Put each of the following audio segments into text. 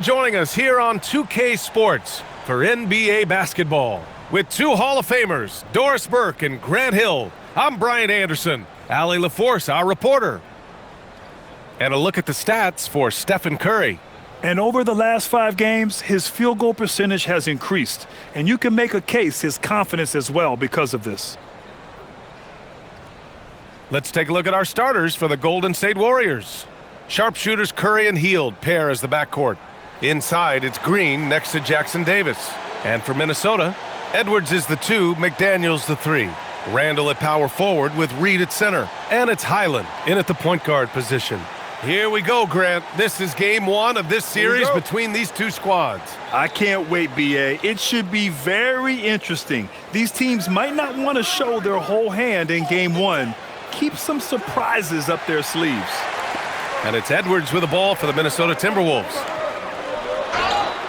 Joining us here on 2K Sports for NBA basketball with two Hall of Famers, Doris Burke and Grant Hill. I'm Brian Anderson, Allie LaForce, our reporter. And a look at the stats for Stephen Curry. And over the last 5 games, his field goal percentage has increased. And you can make a case his confidence as well because of this. Let's take a look at our starters for the Golden State Warriors. Sharpshooters Curry and Hield pair as the backcourt. Inside, it's Green next to Jackson Davis. And for Minnesota, Edwards is the 2, McDaniels the 3. Randall at power forward with Reed at center. And it's Highland in at the point guard position. Here we go, Grant. This is game 1 of this series between these two squads. I can't wait, B.A. It should be very interesting. These teams might not want to show their whole hand in game 1. Keep some surprises up their sleeves. And it's Edwards with the ball for the Minnesota Timberwolves.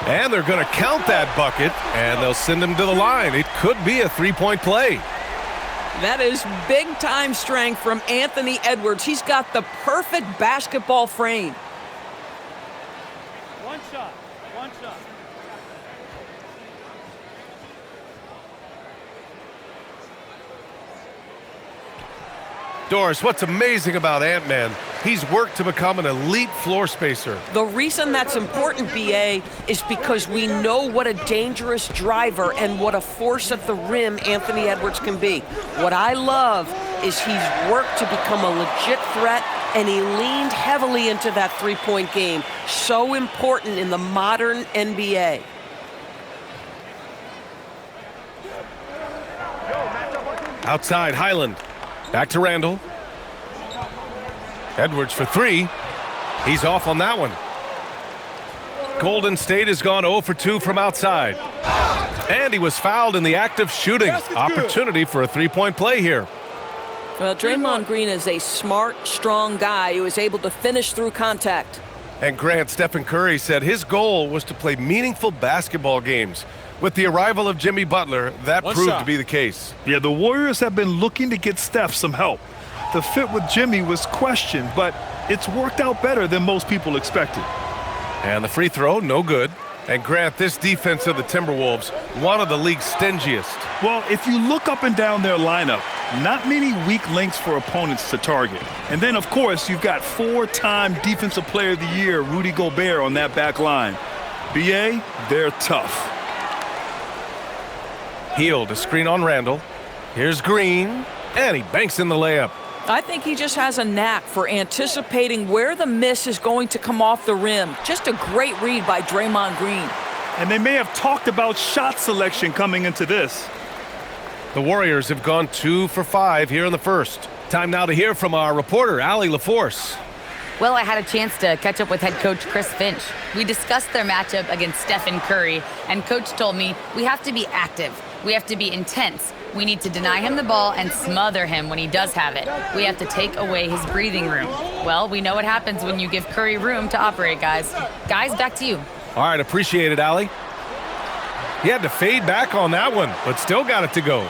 And they're going to count that bucket, and they'll send him to the line. It could be a 3-point play. That is big-time strength from Anthony Edwards. He's got the perfect basketball frame. One shot. Doris, what's amazing about Ant-Man, he's worked to become an elite floor spacer. The reason that's important, B.A., is because we know what a dangerous driver and what a force at the rim Anthony Edwards can be. What I love is he's worked to become a legit threat, and he leaned heavily into that three-point game. So important in the modern NBA. Outside, Highland. Back to Randall. Edwards for 3. He's off on that one. Golden State has gone 0 for 2 from outside. And he was fouled in the act of shooting. Opportunity for a 3-point play here. Well, Draymond Green is a smart, strong guy who is able to finish through contact. And Grant, Stephen Curry said his goal was to play meaningful basketball games. With the arrival of Jimmy Butler, that proved to be the case. Yeah, the Warriors have been looking to get Steph some help. The fit with Jimmy was questioned, but it's worked out better than most people expected. And the free throw, no good. And Grant, this defense of the Timberwolves, one of the league's stingiest. Well, if you look up and down their lineup, not many weak links for opponents to target. And then, of course, you've got 4-time Defensive Player of the Year, Rudy Gobert, on that back line. B.A., they're tough. Hield, a screen on Randall. Here's Green, and he banks in the layup. I think he just has a knack for anticipating where the miss is going to come off the rim. Just a great read by Draymond Green. And they may have talked about shot selection coming into this. The Warriors have gone 2 for 5 here in the first. Time now to hear from our reporter, Allie LaForce. Well, I had a chance to catch up with head coach Chris Finch. We discussed their matchup against Stephen Curry, and coach told me we have to be active. We have to be intense. We need to deny him the ball and smother him when he does have it. We have to take away his breathing room. Well, we know what happens when you give Curry room to operate, guys. Guys, back to you. All right, appreciate it, Allie. He had to fade back on that one, but still got it to go.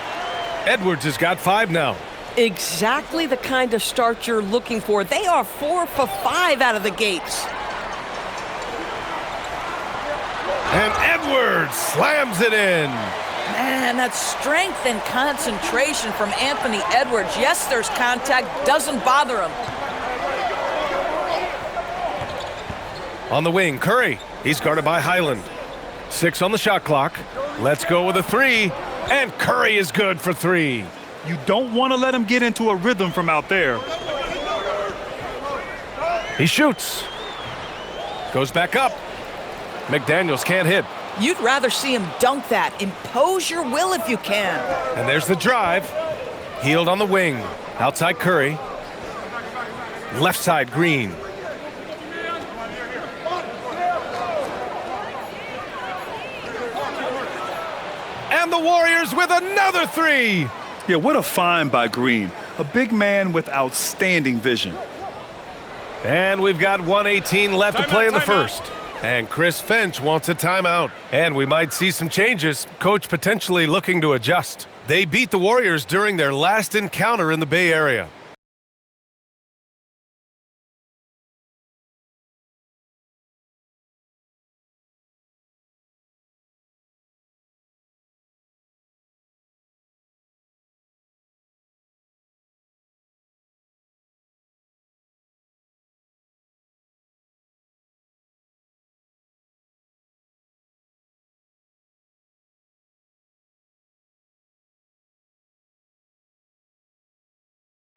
Edwards has got 5 now. Exactly the kind of start you're looking for. They are 4 for 5 out of the gates. And Edwards slams it in. Man, that strength and concentration from Anthony Edwards. Yes, there's contact, doesn't bother him. On the wing, Curry. He's guarded by Highland. 6 on the shot clock. Let's go with a 3. And Curry is good for 3. You don't want to let him get into a rhythm from out there. He shoots. Goes back up. McDaniels can't hit. You'd rather see him dunk that. Impose your will if you can. And there's the drive. Hield on the wing. Outside Curry. Left side Green. And the Warriors with another 3. Yeah, what a find by Green. A big man with outstanding vision. And we've got 1:18 left to play in the first. And Chris Finch wants a timeout. And we might see some changes. Coach potentially looking to adjust. They beat the Warriors during their last encounter in the Bay Area.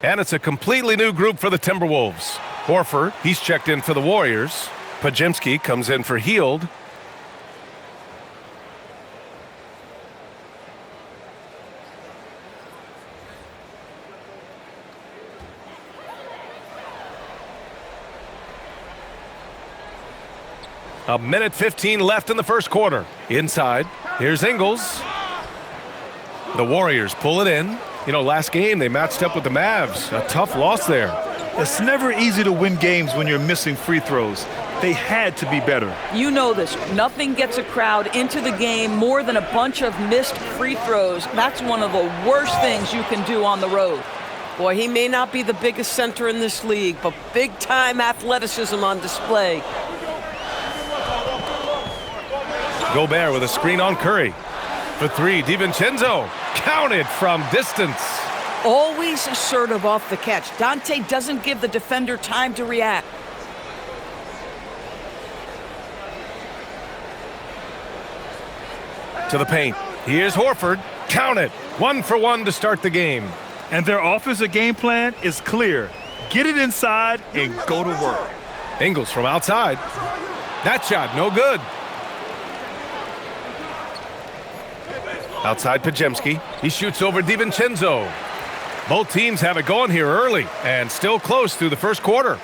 And it's a completely new group for the Timberwolves. Horford, he's checked in for the Warriors. Pajemski comes in for Hield. A minute 15 left in the first quarter. Inside, here's Ingles. The Warriors pull it in. You know, last game they matched up with the Mavs. A tough loss there. It's never easy to win games when you're missing free throws. They had to be better. You know this. Nothing gets a crowd into the game more than a bunch of missed free throws. That's one of the worst things you can do on the road. Boy, he may not be the biggest center in this league, but big-time athleticism on display. Gobert with a screen on Curry. For three, DiVincenzo. Counted from distance. Always assertive off the catch. Dante doesn't give the defender time to react. To the paint. Here's Horford. Count it. 1 for 1 to start the game. And their offensive game plan is clear. Get it inside and go to work. Ingles from outside. That shot, no good. Outside Pajemski. He shoots over DiVincenzo. Both teams have it going here early and still close through the first quarter.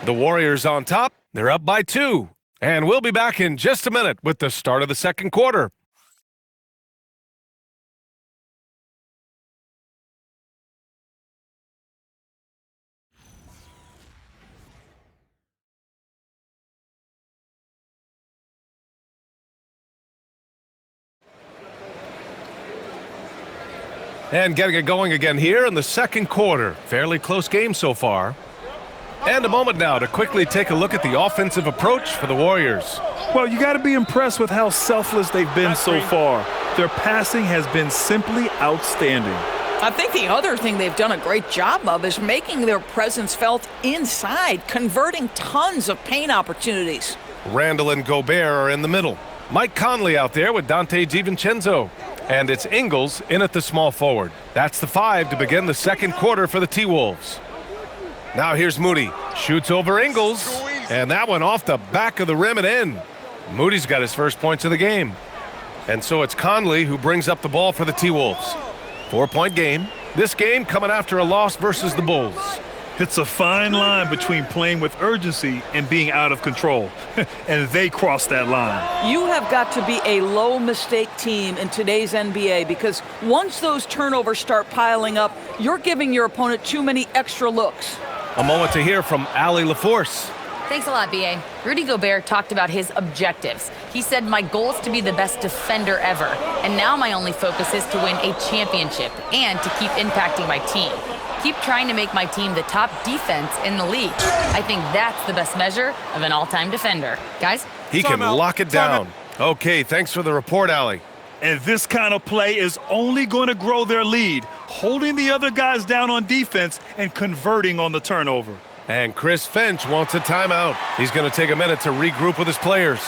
The Warriors on top. They're up by 2. And we'll be back in just a minute with the start of the second quarter. And getting it going again here in the second quarter. Fairly close game so far. And a moment now to quickly take a look at the offensive approach for the Warriors. Well, you got to be impressed with how selfless they've been so far. Their passing has been simply outstanding. I think the other thing they've done a great job of is making their presence felt inside, converting tons of paint opportunities. Randall and Gobert are in the middle. Mike Conley out there with Dante DiVincenzo. And it's Ingles in at the small forward. That's the 5 to begin the second quarter for the T-Wolves. Now here's Moody. Shoots over Ingles. And that one off the back of the rim and in. Moody's got his first points of the game. And so it's Conley who brings up the ball for the T-Wolves. 4-point game. This game coming after a loss versus the Bulls. It's a fine line between playing with urgency and being out of control. And they crossed that line. You have got to be a low-mistake team in today's NBA because once those turnovers start piling up, you're giving your opponent too many extra looks. A moment to hear from Allie LaForce. Thanks a lot, B.A. Rudy Gobert talked about his objectives. He said, my goal is to be the best defender ever. And now my only focus is to win a championship and to keep impacting my team. Keep trying to make my team the top defense in the league. I think that's the best measure of an all-time defender. Guys? He can lock it down. Okay, thanks for the report, Allie. And this kind of play is only going to grow their lead, holding the other guys down on defense and converting on the turnover. And Chris Finch wants a timeout. He's going to take a minute to regroup with his players.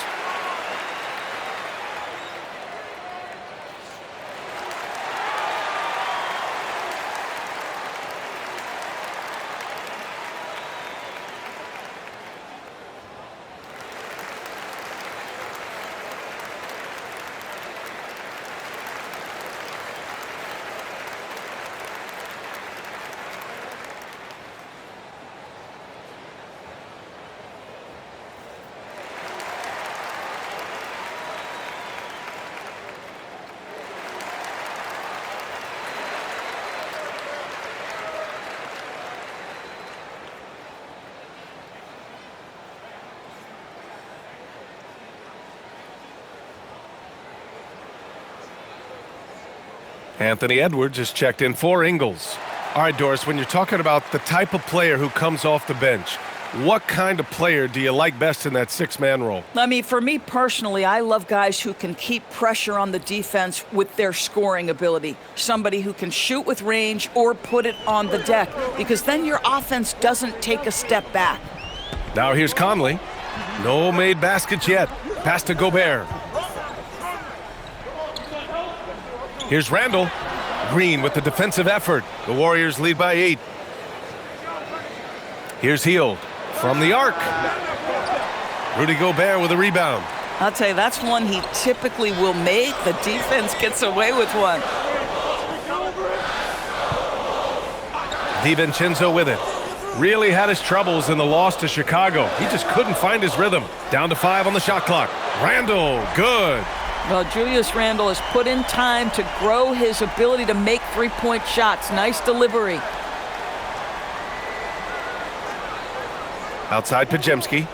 Anthony Edwards is checked in for Ingles. All right, Doris, when you're talking about the type of player who comes off the bench, what kind of player do you like best in that six-man role? I mean, for me personally, I love guys who can keep pressure on the defense with their scoring ability. Somebody who can shoot with range or put it on the deck, because then your offense doesn't take a step back. Now here's Conley. No made baskets yet. Pass to Gobert. Here's Randall. Green with the defensive effort. The Warriors lead by 8. Here's Hield from the arc. Rudy Gobert with a rebound. I'll tell you, that's one he typically will make. The defense gets away with one. DiVincenzo with it. Really had his troubles in the loss to Chicago. He just couldn't find his rhythm. Down to 5 on the shot clock. Randle, good. Well, Julius Randle has put in time to grow his ability to make three-point shots. Nice delivery. Outside Pajemski.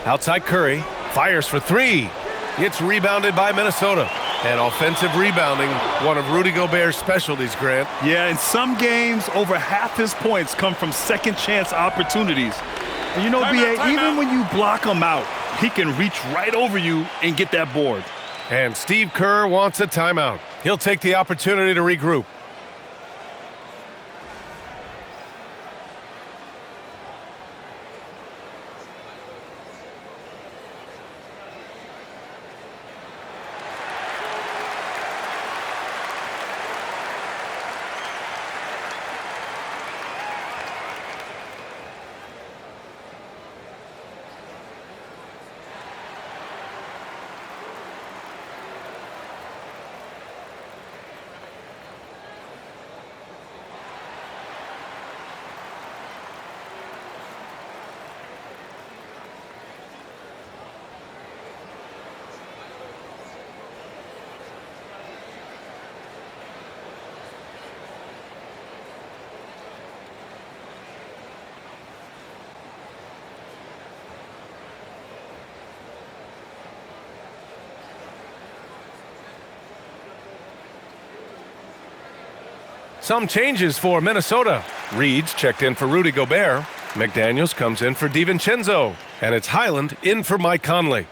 Outside Curry. Fires for 3. It's rebounded by Minnesota. And offensive rebounding, one of Rudy Gobert's specialties, Grant. Yeah, in some games, over half his points come from second-chance opportunities. And you know, B.A., even when you block him out, he can reach right over you and get that board. And Steve Kerr wants a timeout. He'll take the opportunity to regroup. Some changes for Minnesota. Reed's checked in for Rudy Gobert. McDaniels comes in for DiVincenzo. And it's Highland in for Mike Conley.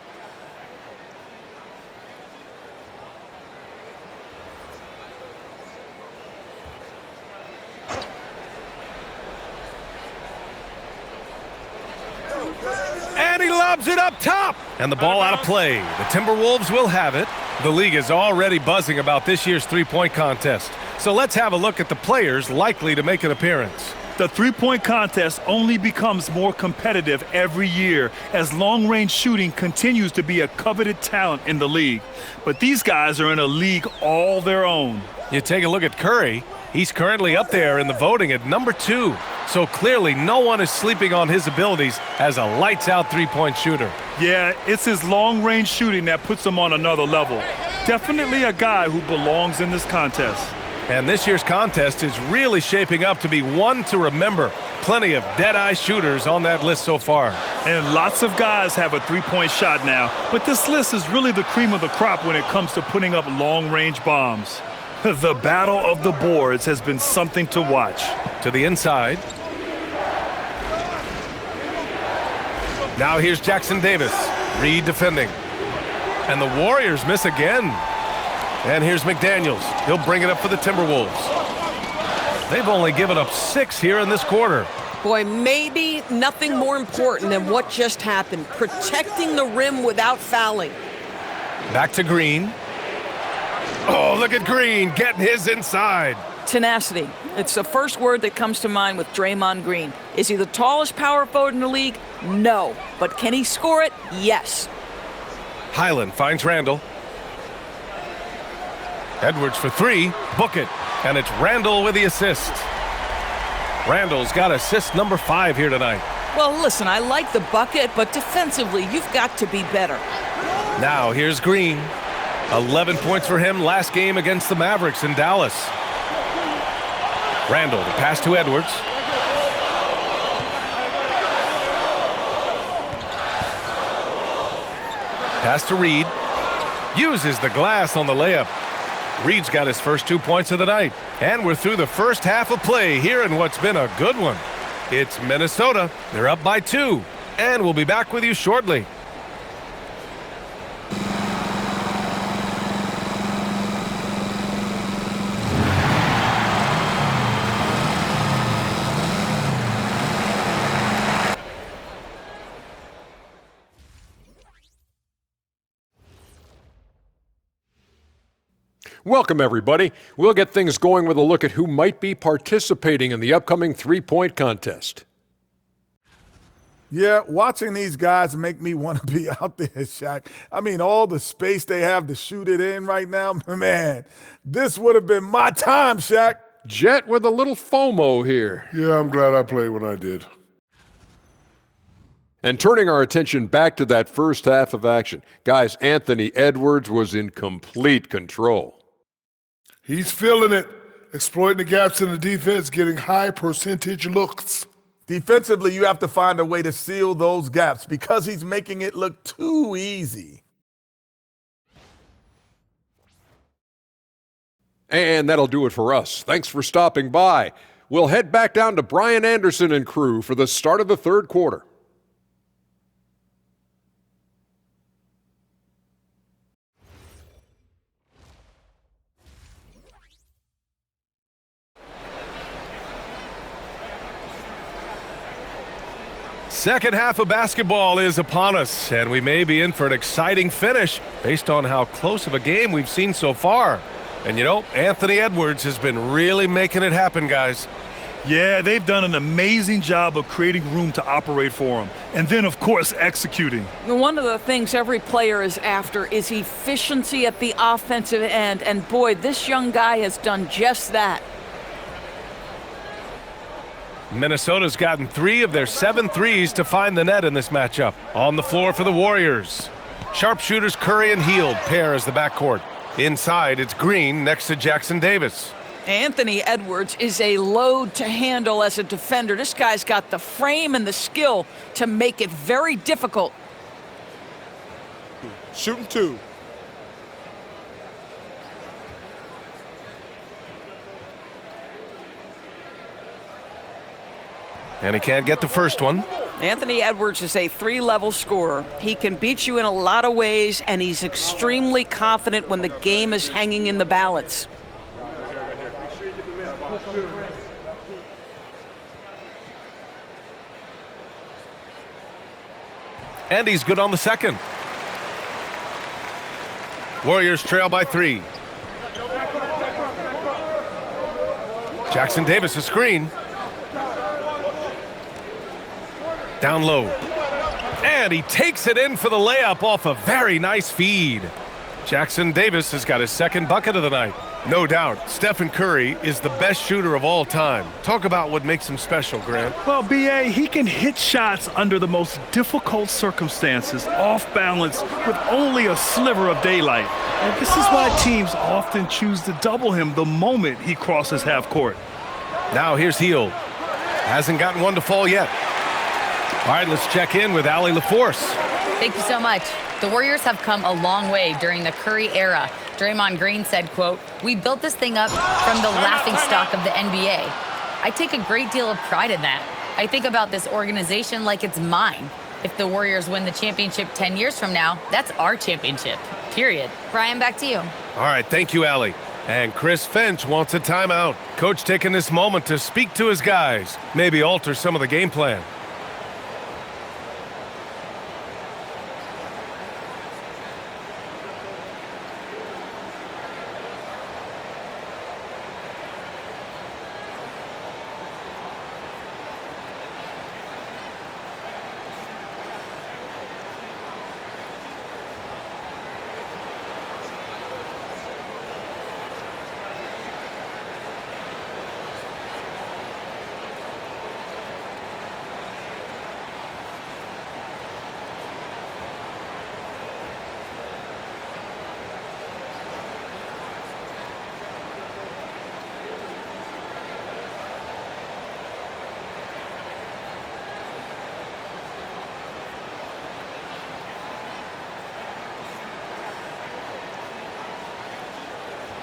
And he lobs it up top. And the ball out of play. The Timberwolves will have it. The league is already buzzing about this year's three-point contest. So let's have a look at the players likely to make an appearance. The three-point contest only becomes more competitive every year as long-range shooting continues to be a coveted talent in the league. But these guys are in a league all their own. You take a look at Curry. He's currently up there in the voting at number 2. So clearly no one is sleeping on his abilities as a lights-out three-point shooter. Yeah, it's his long-range shooting that puts him on another level. Definitely a guy who belongs in this contest. And this year's contest is really shaping up to be one to remember. Plenty of dead-eye shooters on that list so far. And lots of guys have a three-point shot now. But this list is really the cream of the crop when it comes to putting up long-range bombs. The battle of the boards has been something to watch. To the inside. Now here's Jackson Davis. Reed defending. And the Warriors miss again. And here's McDaniels. He'll bring it up for the Timberwolves. They've only given up 6 here in this quarter. Boy, maybe nothing more important than what just happened. Protecting the rim without fouling. Back to Green. Oh, look at Green getting his inside. Tenacity. It's the first word that comes to mind with Draymond Green. Is he the tallest power forward in the league? No. But can he score it? Yes. Highland finds Randle. Edwards for 3. Book it. And it's Randle with the assist. Randle's got assist number 5 here tonight. Well, listen, I like the bucket, but defensively, you've got to be better. Now here's Green. 11 points for him last game against the Mavericks in Dallas. Randle, the pass to Edwards. Pass to Reed. Uses the glass on the layup. Reed's got his first 2 points of the night. And we're through the first half of play here in what's been a good one. It's Minnesota. They're up by 2. And we'll be back with you shortly. Welcome, everybody. We'll get things going with a look at who might be participating in the upcoming three-point contest. Yeah, watching these guys make me want to be out there, Shaq. I mean, all the space they have to shoot it in right now, man, this would have been my time, Shaq. Jet with a little FOMO here. Yeah, I'm glad I played when I did. And turning our attention back to that first half of action, guys, Anthony Edwards was in complete control. He's feeling it, exploiting the gaps in the defense, getting high percentage looks. Defensively, you have to find a way to seal those gaps because he's making it look too easy. And that'll do it for us. Thanks for stopping by. We'll head back down to Brian Anderson and crew for the start of the third quarter. Second half of basketball is upon us, and we may be in for an exciting finish based on how close of a game we've seen so far. And you know, Anthony Edwards has been really making it happen, guys. Yeah, they've done an amazing job of creating room to operate for him. And then, of course, executing. One of the things every player is after is efficiency at the offensive end. And boy, this young guy has done just that. Minnesota's gotten 3 of their 7 threes to find the net in this matchup. On the floor for the Warriors, sharpshooters Curry and Hield pair as the backcourt. Inside, it's Green next to Jackson Davis. Anthony Edwards is a load to handle as a defender. This guy's got the frame and the skill to make it very difficult. Shooting 2. And he can't get the first one. Anthony Edwards is a 3-level scorer. He can beat you in a lot of ways, and he's extremely confident when the game is hanging in the balance. And he's good on the second. Warriors trail by 3. Jackson Davis a screen. Down low. And he takes it in for the layup off a very nice feed. Jackson Davis has got his second bucket of the night. No doubt, Stephen Curry is the best shooter of all time. Talk about what makes him special, Grant. Well, B.A., he can hit shots under the most difficult circumstances, off balance, with only a sliver of daylight. And this is why teams often choose to double him the moment he crosses half court. Now here's Hield. Hasn't gotten one to fall yet. All right, let's check in with Allie LaForce. Thank you so much. The Warriors have come a long way during the Curry era. Draymond Green said, quote, "We built this thing up from the laughingstock of the NBA." I take a great deal of pride in that. I think about this organization like it's mine. If the Warriors win the championship 10 years from now, that's our championship, period. Brian, back to you. All right, thank you, Allie. And Chris Finch wants a timeout. Coach taking this moment to speak to his guys, maybe alter some of the game plan.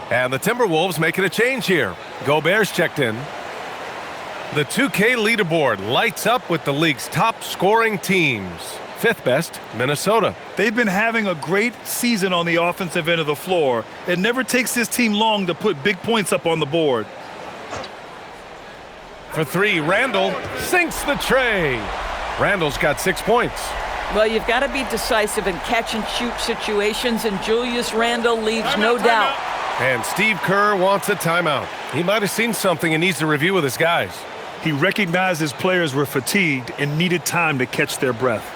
And the Timberwolves making a change here. Gobert's checked in. The 2K leaderboard lights up with the league's top scoring teams. 5th best, Minnesota. They've been having a great season on the offensive end of the floor. It never takes this team long to put big points up on the board. For 3, Randall sinks the tray. Randall's got 6 points. Well, you've got to be decisive in catch-and-shoot situations, and Julius Randle leaves no doubt. And Steve Kerr wants a timeout. He might have seen something and needs to review with his guys. He recognized his players were fatigued and needed time to catch their breath.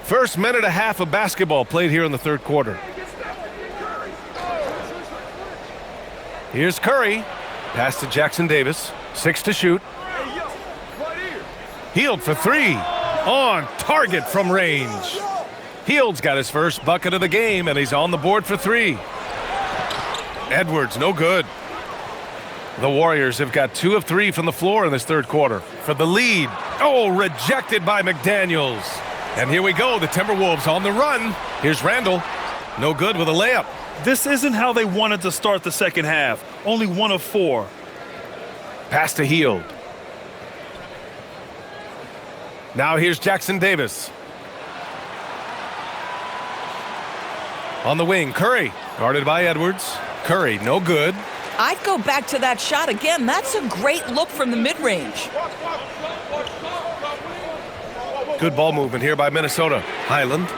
First minute and a half of basketball played here in the third quarter. Here's Curry. Pass to Jackson Davis. 6 to shoot. Hield for 3. On target from range. Hield's got his first bucket of the game, and he's on the board for 3. Edwards, no good. The Warriors have got 2 of 3 from the floor in this third quarter for the lead. Oh, rejected by McDaniels. And here we go, the Timberwolves on the run. Here's Randall. No good with a layup. This isn't how they wanted to start the second half. Only 1 of 4. Pass to Hield. Now here's Jackson Davis. On the wing, Curry. Guarded by Edwards. Curry, no good. I'd go back to that shot again. That's a great look from the mid-range. Good ball movement here by Minnesota. Highland.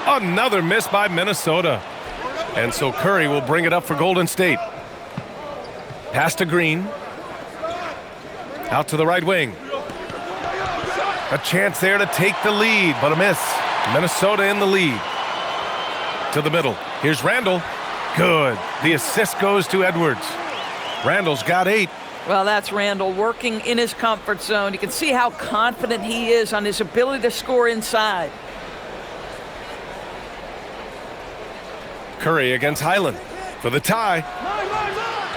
Another miss by Minnesota. And so Curry will bring it up for Golden State. Pass to Green. Out to the right wing. A chance there to take the lead, but a miss. Minnesota in the lead. To the middle. Here's Randall. Good. The assist goes to Edwards. Randall's got 8. Well, that's Randall working in his comfort zone. You can see how confident he is on his ability to score inside. Curry against Highland for the tie.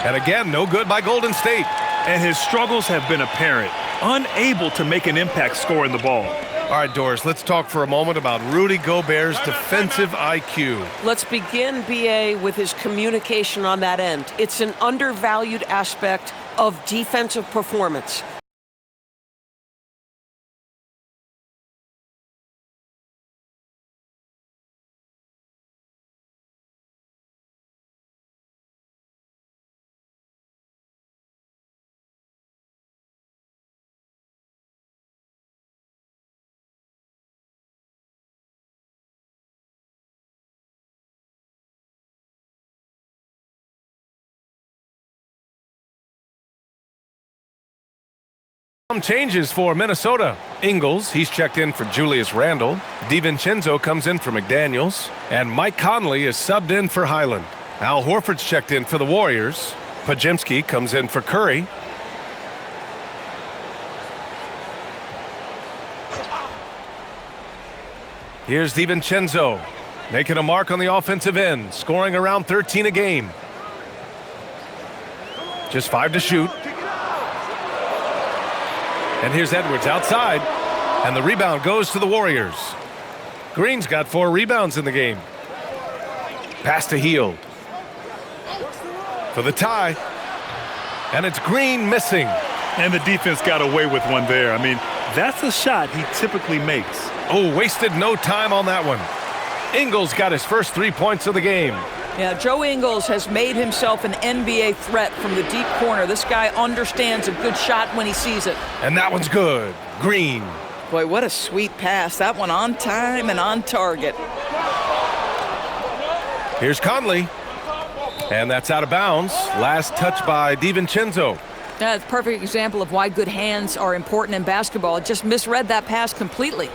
And again, no good by Golden State. And his struggles have been apparent. Unable to make an impact scoring the ball. All right, Doris, let's talk for a moment about Rudy Gobert's defensive IQ. Let's begin, B.A., with his communication on that end. It's an undervalued aspect of defensive performance. Some changes for Minnesota. Ingles, he's checked in for Julius Randle. DiVincenzo comes in for McDaniels. And Mike Conley is subbed in for Highland. Al Horford's checked in for the Warriors. Pajemski comes in for Curry. Here's DiVincenzo, making a mark on the offensive end, scoring around 13 a game. Just 5 to shoot. And here's Edwards outside, and the rebound goes to the Warriors. Green's got 4 rebounds in the game. Pass to Hield. For the tie. And it's Green missing. And the defense got away with one there. I mean, that's a shot he typically makes. Oh, wasted no time on that one. Ingles got his first 3 points of the game. Yeah, Joe Ingles has made himself an NBA threat from the deep corner. This guy understands a good shot when he sees it. And that one's good. Green. Boy, what a sweet pass. That one on time and on target. Here's Conley. And that's out of bounds. Last touch by DiVincenzo. That's a perfect example of why good hands are important in basketball. It just misread that pass completely.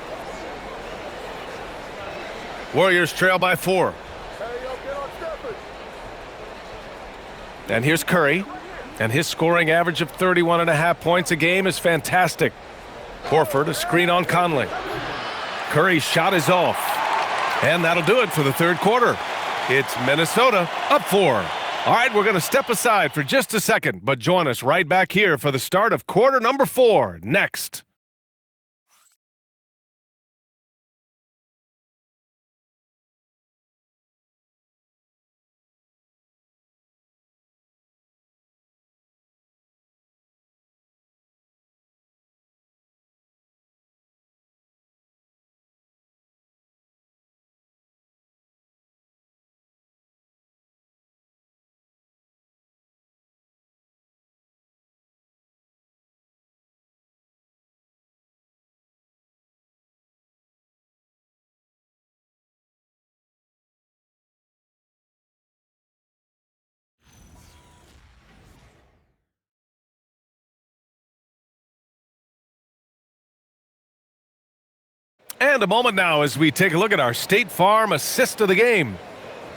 Warriors trail by 4. And here's Curry. And his scoring average of 31.5 points a game is fantastic. Horford, a screen on Conley. Curry's shot is off. And that'll do it for the third quarter. It's Minnesota up 4. All right, we're going to step aside for just a second, but join us right back here for the start of quarter number 4 next. And a moment now as we take a look at our State Farm assist of the game.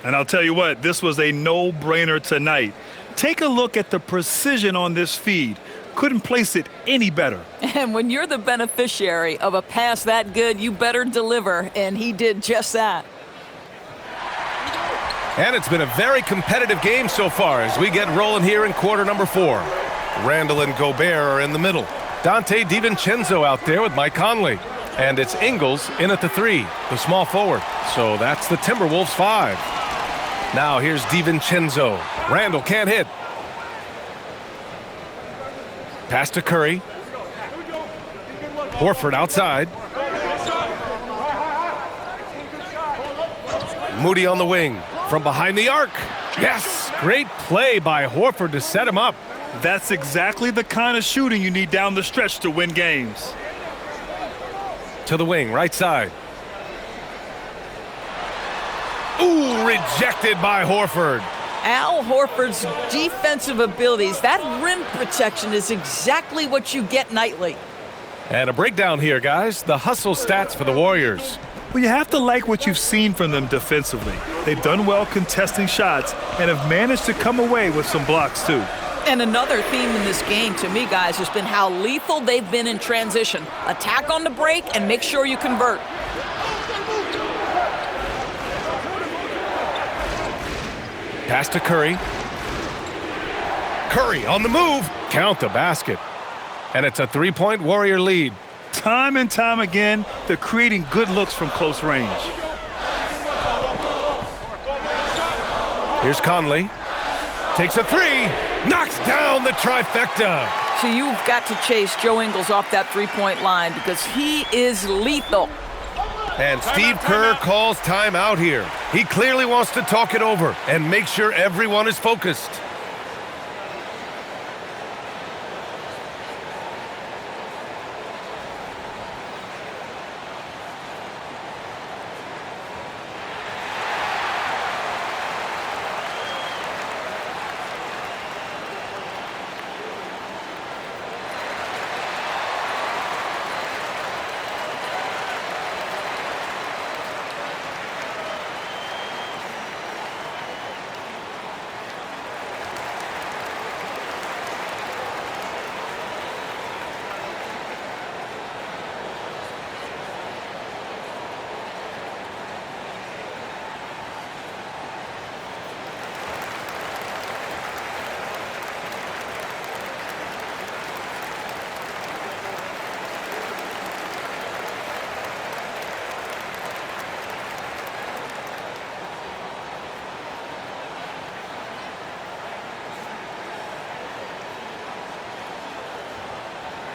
And I'll tell you what, this was a no-brainer tonight. Take a look at the precision on this feed. Couldn't place it any better. And when you're the beneficiary of a pass that good, you better deliver, and he did just that. And it's been a very competitive game so far as we get rolling here in quarter number 4. Randall and Gobert are in the middle. Dante DiVincenzo out there with Mike Conley. And it's Ingles in at the 3, the small forward. So that's the Timberwolves 5. Now here's DiVincenzo. Randall can't hit. Pass to Curry. Horford outside. Moody on the wing. From behind the arc. Yes, great play by Horford to set him up. That's exactly the kind of shooting you need down the stretch to win games. To the wing, right side. Ooh, rejected by Horford. Al Horford's defensive abilities, that rim protection is exactly what you get nightly. And a breakdown here, guys. The hustle stats for the Warriors. Well, you have to like what you've seen from them defensively. They've done well contesting shots and have managed to come away with some blocks, too. And another theme in this game, to me, guys, has been how lethal they've been in transition. Attack on the break and make sure you convert. Pass to Curry. Curry on the move. Count the basket. And it's a 3-point Warrior lead. Time and time again, they're creating good looks from close range. Here's Conley. Takes a 3. Knocks down the trifecta. So you've got to chase Joe Ingles off that three-point line because he is lethal. And Steve Kerr calls timeout here. He clearly wants to talk it over and make sure everyone is focused.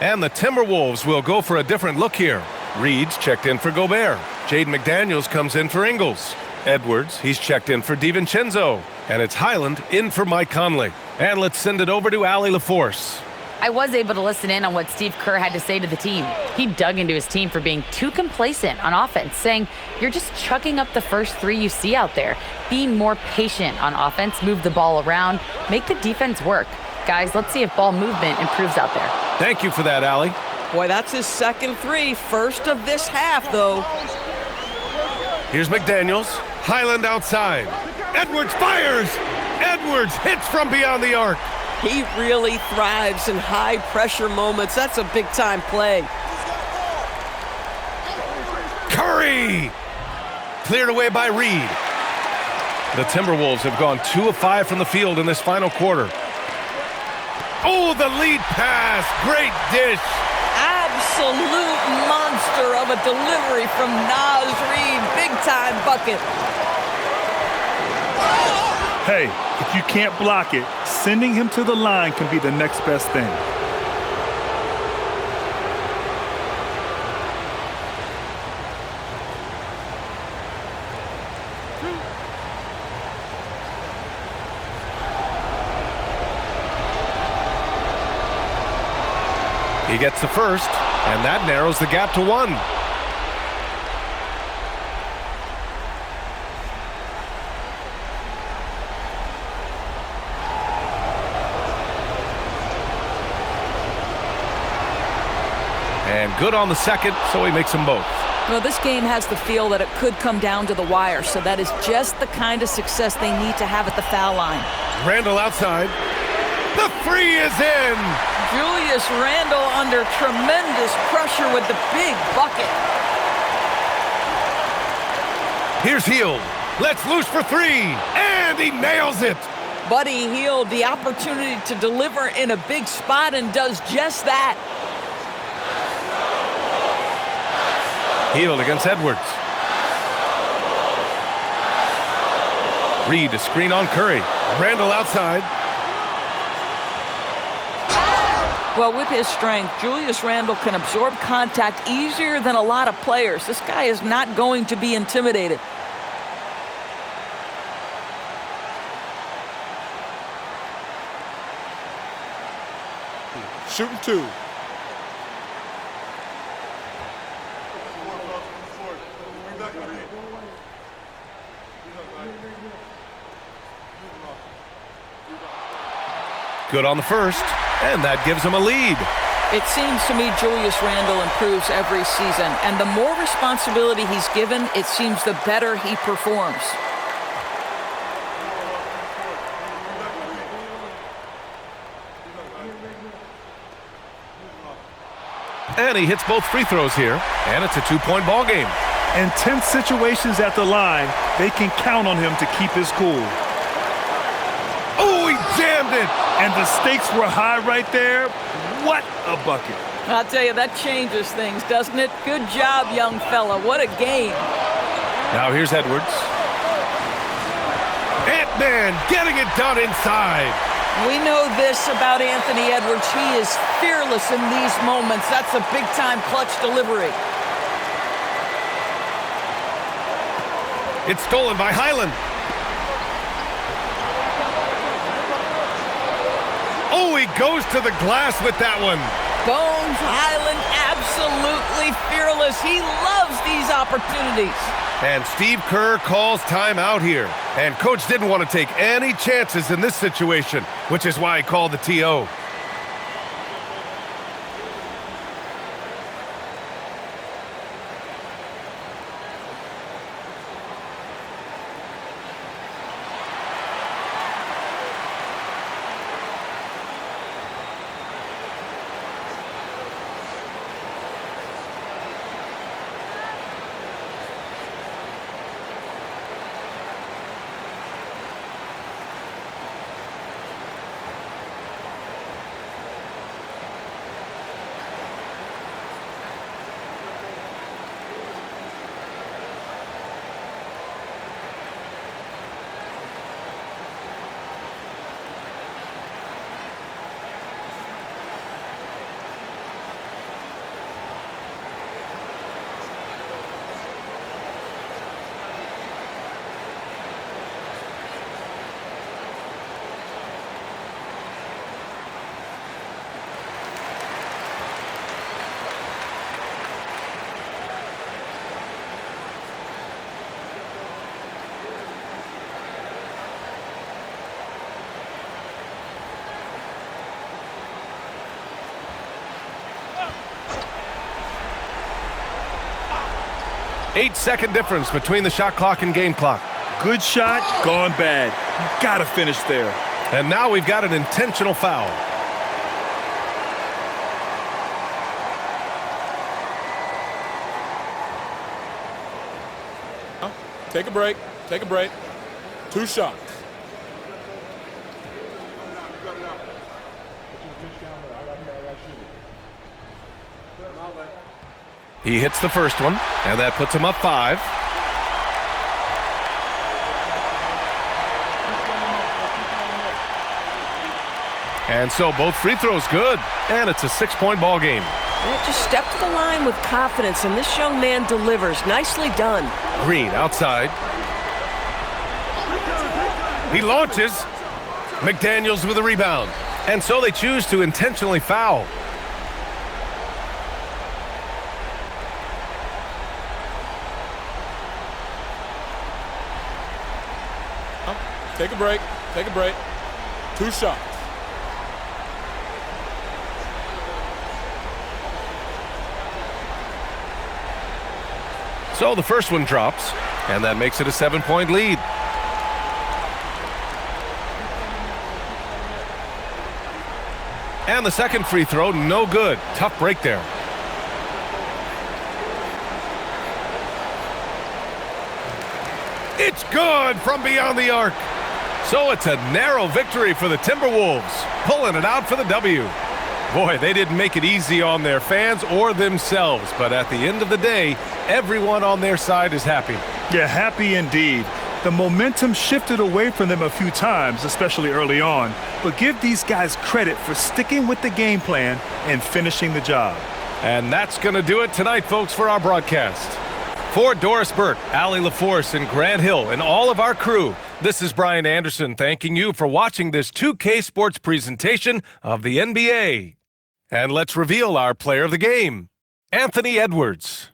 And the Timberwolves will go for a different look here. Reed's checked in for Gobert. Jaden McDaniels comes in for Ingles. Edwards, he's checked in for DiVincenzo. And it's Highland in for Mike Conley. And let's send it over to Allie LaForce. I was able to listen in on what Steve Kerr had to say to the team. He dug into his team for being too complacent on offense, saying, "You're just chucking up the first 3 you see out there. Be more patient on offense, move the ball around, make the defense work." Guys, let's see if ball movement improves out there. Thank you for that, Allie. Boy, that's his second 3, first of this half, though. Here's McDaniels. Highland outside. Edwards fires. Edwards hits from beyond the arc. He really thrives in high-pressure moments. That's a big-time play. Curry! Cleared away by Reed. The Timberwolves have gone 2 of 5 from the field in this final quarter. Oh, the lead pass. Great dish. Absolute monster of a delivery from Naz Reid. Big-time bucket. Hey, if you can't block it, sending him to the line can be the next best thing. He gets the first, and that narrows the gap to 1. And good on the second, so he makes them both. Well, this game has the feel that it could come down to the wire, so that is just the kind of success they need to have at the foul line. Randall outside. The 3 is in. Julius Randle under tremendous pressure with the big bucket. Here's Hield. Let's loose for 3. And he nails it. Buddy Hield, the opportunity to deliver in a big spot, and does just that. Hield against Edwards. Reed, a screen on Curry. Randall outside. Well, with his strength, Julius Randle can absorb contact easier than a lot of players. This guy is not going to be intimidated. Shooting 2. Good on the first, and that gives him a lead. It seems to me Julius Randle improves every season, and the more responsibility he's given, it seems the better he performs. And he hits both free throws here, and it's a 2-point ball game. In tense situations at the line, they can count on him to keep his cool. Oh, he jammed it! And the stakes were high right there. What a bucket. I'll tell you, that changes things, doesn't it? Good job, young fella. What a game. Now here's Edwards. Ant-Man getting it done inside. We know this about Anthony Edwards. He is fearless in these moments. That's a big-time clutch delivery. It's stolen by Highland. Oh, he goes to the glass with that one. Bones Highland absolutely fearless. He loves these opportunities. And Steve Kerr calls timeout here. And coach didn't want to take any chances in this situation, which is why he called the TO. 8-second difference between the shot clock and game clock. Good shot, gone bad. You gotta finish there. And now we've got an intentional foul. Take a break. Take a break. 2 shots. He hits the first one, and that puts him up 5. And so both free throws good, and it's a 6-point ball game. Yeah, just step to the line with confidence, and this young man delivers. Nicely done. Green outside. He launches. McDaniels with a rebound. And so they choose to intentionally foul. Take a break. Take a break. 2 shots. So the first one drops, and that makes it a 7-point lead. And the second free throw, no good. Tough break there. It's good from beyond the arc. So it's a narrow victory for the Timberwolves, pulling it out for the W. Boy, they didn't make it easy on their fans or themselves, but at the end of the day, everyone on their side is happy. Yeah, happy indeed. The momentum shifted away from them a few times, especially early on, but give these guys credit for sticking with the game plan and finishing the job. And that's going to do it tonight, folks, for our broadcast. For Doris Burke, Allie LaForce, and Grant Hill, and all of our crew, this is Brian Anderson thanking you for watching this 2K Sports presentation of the NBA. And let's reveal our player of the game, Anthony Edwards.